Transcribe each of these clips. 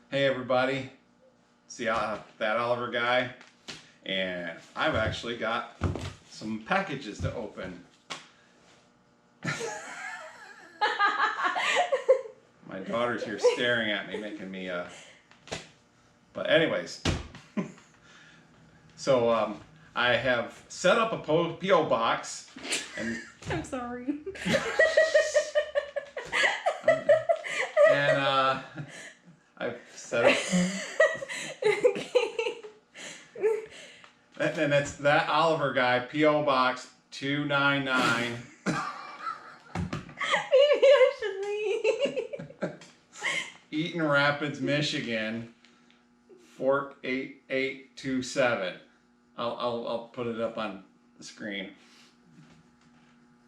Hey everybody, see that Oliver guy? And I've actually got some packages to open. My daughter's here staring at me, making me but anyways, so I have set up a P.O. box and I'm sorry. and I've set up and it's that Oliver guy, P.O. Box 299. Maybe I should leave. Eaton Rapids, Michigan 48827. I'll put it up on the screen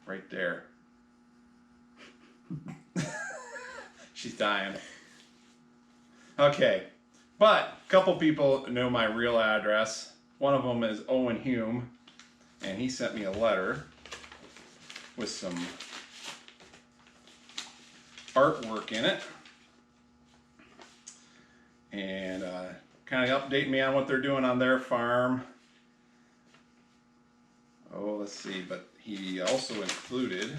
right there. She's dying. Okay, but a couple people know my real address. One of them is Owen Hume, and he sent me a letter with some artwork in it, and kind of update me on what they're doing on their farm. Oh, let's see, but he also included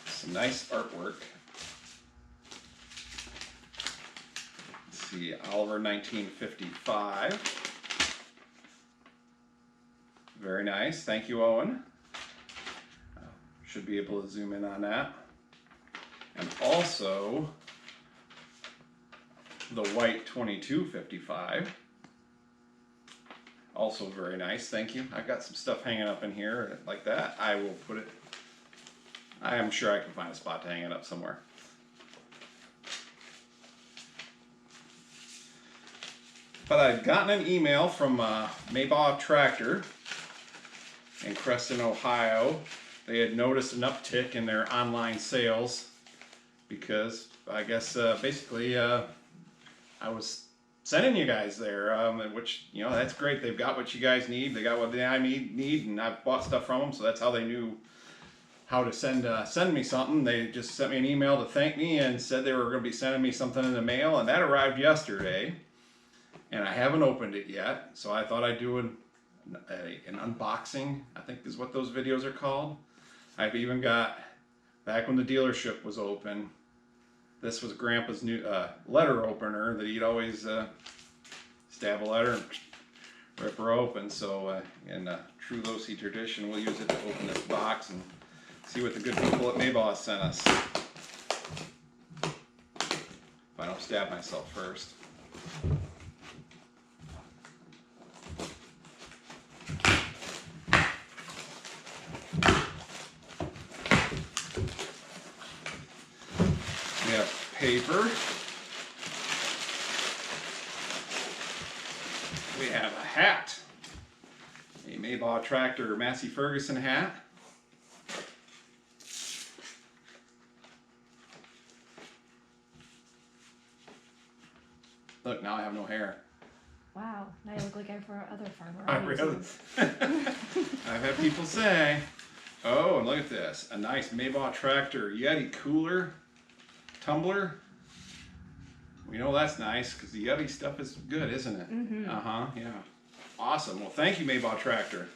some nice artwork. Let's see, Oliver 1955. Very nice, thank you, Owen. Should be able to zoom in on that. And also the white 2255. Also very nice, thank you. I've got some stuff hanging up in here like that. I will put it, I am sure I can find a spot to hang it up somewhere. But I've gotten an email from Maybaugh Tractor in Creston, Ohio. They had noticed an uptick in their online sales because I guess basically I was sending you guys there, which, you know, that's great. They've got what you guys need. They got what I need, and I've bought stuff from them, so that's how they knew how to send me something. They just sent me an email to thank me and said they were going to be sending me something in the mail, and that arrived yesterday, and I haven't opened it yet. So I thought I'd do an unboxing, I think is what those videos are called. I've even got, back when the dealership was open, this was Grandpa's new letter opener that he'd always stab a letter and rip her open. So in true Losi tradition, we'll use it to open this box and see what the good people at Maybaugh sent us. If I don't stab myself first. We have paper. We have a hat. A Maybaugh Tractor Massey Ferguson hat. Look, now I have no hair. Wow, now you look like every other farmer. I really. I've had people say, oh, and look at this. A nice Maybaugh Tractor Yeti cooler. Tumbler. We know that's nice because the Yeti stuff is good, isn't it? Mm-hmm. Yeah. Awesome. Well, thank you, Maybaugh Tractor.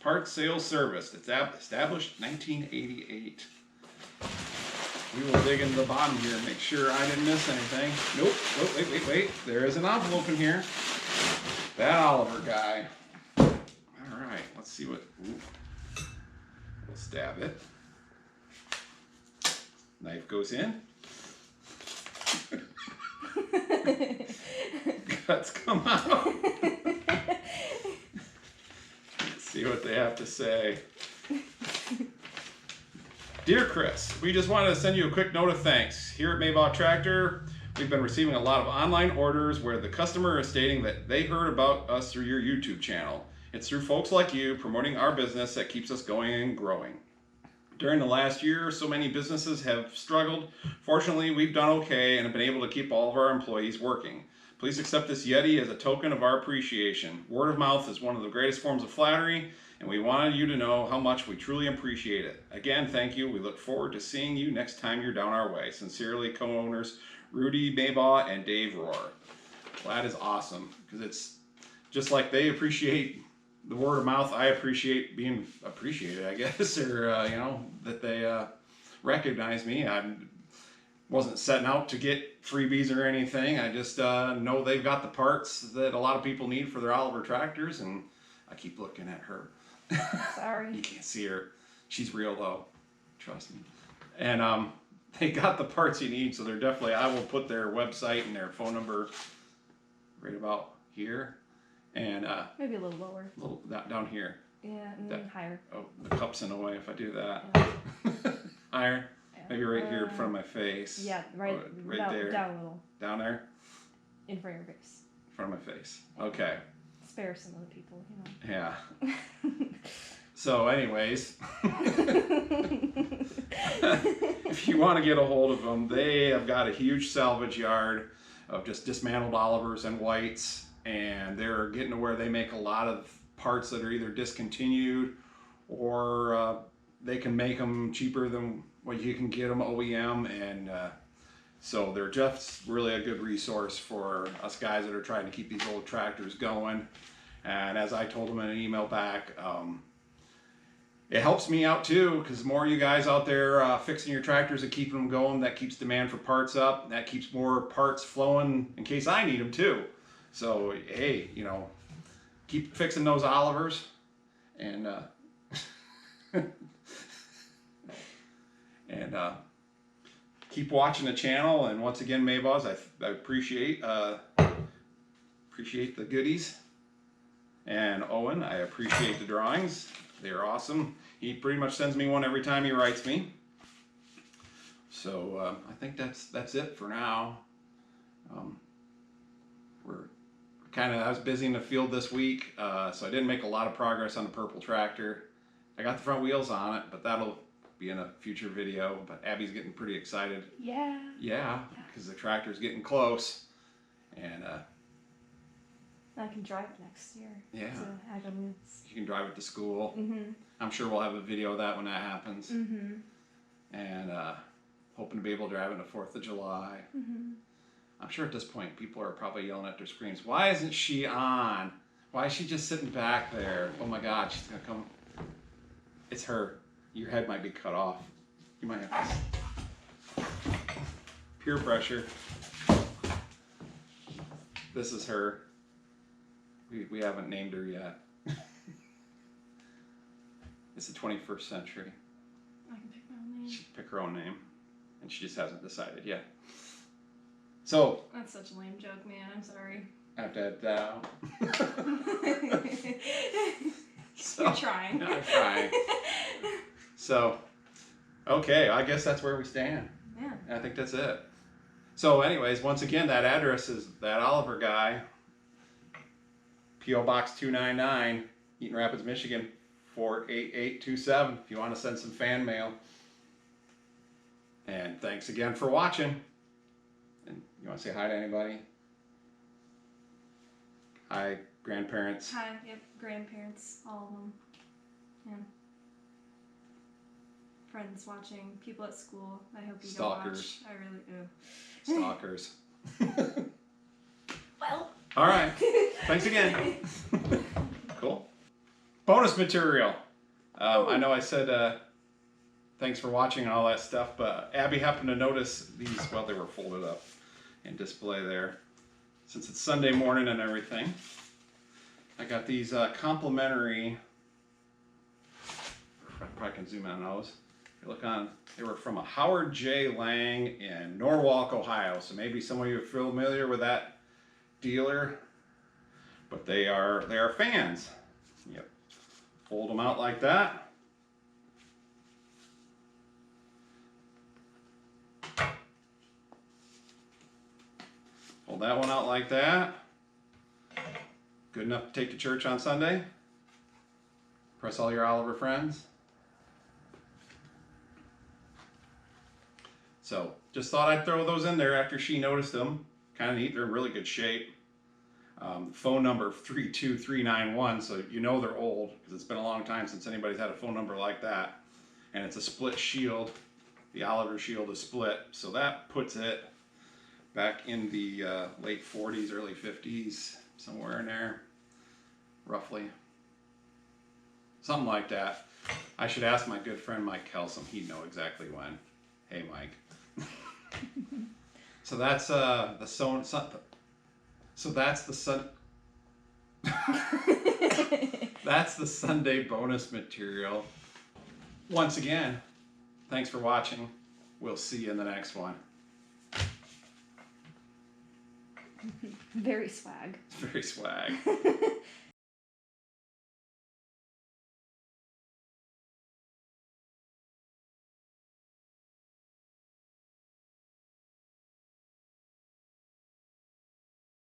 Parts sales service. It's established 1988. We will dig into the bottom here and make sure I didn't miss anything. Nope. Oh, wait. There is an envelope in here. That Oliver guy. All right. Let's see what. Ooh. We'll stab it. Knife goes in. Guts come out. Let's see what they have to say. Dear Chris, we just wanted to send you a quick note of thanks. Here at Maybaugh Tractor, we've been receiving a lot of online orders where the customer is stating that they heard about us through your YouTube channel. It's through folks like you promoting our business that keeps us going and growing. During the last year, so many businesses have struggled. Fortunately, we've done okay and have been able to keep all of our employees working. Please accept this Yeti as a token of our appreciation. Word of mouth is one of the greatest forms of flattery, and we wanted you to know how much we truly appreciate it. Again, thank you. We look forward to seeing you next time you're down our way. Sincerely, co-owners Rudy Maybaugh and Dave Rohr. Well, that is awesome, because it's just like they appreciate the word of mouth. I appreciate being appreciated, I guess, or that they recognize me. I wasn't setting out to get freebies or anything. I just know they've got the parts that a lot of people need for their Oliver tractors, and I keep looking at her. Sorry. You can't see her. She's real though. Trust me. And they got the parts you need, so they're definitely, I will put their website and their phone number right about here. And Maybe a little lower. a little down here. Yeah, and That- higher. Oh, the cup's in the way if I do that. Yeah. Higher. Maybe right here in front of my face. Yeah, right, Oh, right down, there. down a little. Down there? In front of your face. In front of my face. Okay. Spare some other people, Yeah. So anyways, if you want to get a hold of them, they have got a huge salvage yard of just dismantled Olivers and Whites, and they're getting to where they make a lot of parts that are either discontinued or they can make them cheaper than what you can get them OEM, and so they're just really a good resource for us guys that are trying to keep these old tractors going. And as I told them in an email back, it helps me out too, because the more you guys out there fixing your tractors and keeping them going, that keeps demand for parts up. That keeps more parts flowing in case I need them too. So hey, keep fixing those Olivers, and and keep watching the channel. And once again, Maybaughs, I appreciate the goodies. And Owen, I appreciate the drawings. They're awesome. He pretty much sends me one every time he writes me. So I think that's it for now. I was busy in the field this week, so I didn't make a lot of progress on the purple tractor. I got the front wheels on it, but that'll be in a future video. But Abby's getting pretty excited. Yeah. Yeah, because the tractor's getting close. And I can drive it next year. Yeah. To Agamoots. you can drive it to school. Mm-hmm. I'm sure we'll have a video of that when that happens. Mm-hmm. And hoping to be able to drive it on the 4th of July. Mm-hmm. I'm sure at this point people are probably yelling at their screens, why isn't she on? Why is she just sitting back there? Oh my God, she's gonna come. It's her. Your head might be cut off. You might have to. Peer pressure. This is her. We haven't named her yet. It's the 21st century. I can pick my own name. She can pick her own name, and she just hasn't decided yet. So That's such a lame joke, man. I'm sorry. I have to edit that out. You're trying. I'm trying. So, okay, I guess that's where we stand. Yeah. I think that's it. So anyways, once again, that address is that Oliver guy, P.O. Box 299, Eaton Rapids, Michigan, 48827, if you want to send some fan mail. And thanks again for watching. And you want to say hi to anybody? Hi, grandparents. Hi, yep, grandparents, all of them. Yeah. Friends watching, people at school. I hope you Stalkers. don't watch. I really do. Stalkers. Well. All right. Thanks again. Cool. Bonus material. I know I said thanks for watching and all that stuff, but Abby happened to notice these, well, they were folded up and display there. Since it's Sunday morning and everything, I got these complimentary, I probably can zoom in on those. If you look on, they were from a Howard J. Lang in Norwalk, Ohio. So maybe some of you are familiar with that dealer, but they are fans. Yep. Fold them out like that. Fold that one out like that. Good enough to take to church on Sunday. Press all your Oliver friends. So just thought I'd throw those in there after she noticed them. Kind of neat. They're in really good shape. Phone number 32391, so you know they're old because it's been a long time since anybody's had a phone number like that. And it's a split shield. The Oliver shield is split, so that puts it back in the late 40s, early 50s, somewhere in there, roughly. Something like that. I should ask my good friend Mike Kelsom. He'd know exactly when. Hey, Mike. So that's the So that's the that's the Sunday bonus material. Once again, thanks for watching. We'll see you in the next one. Very swag. Very swag.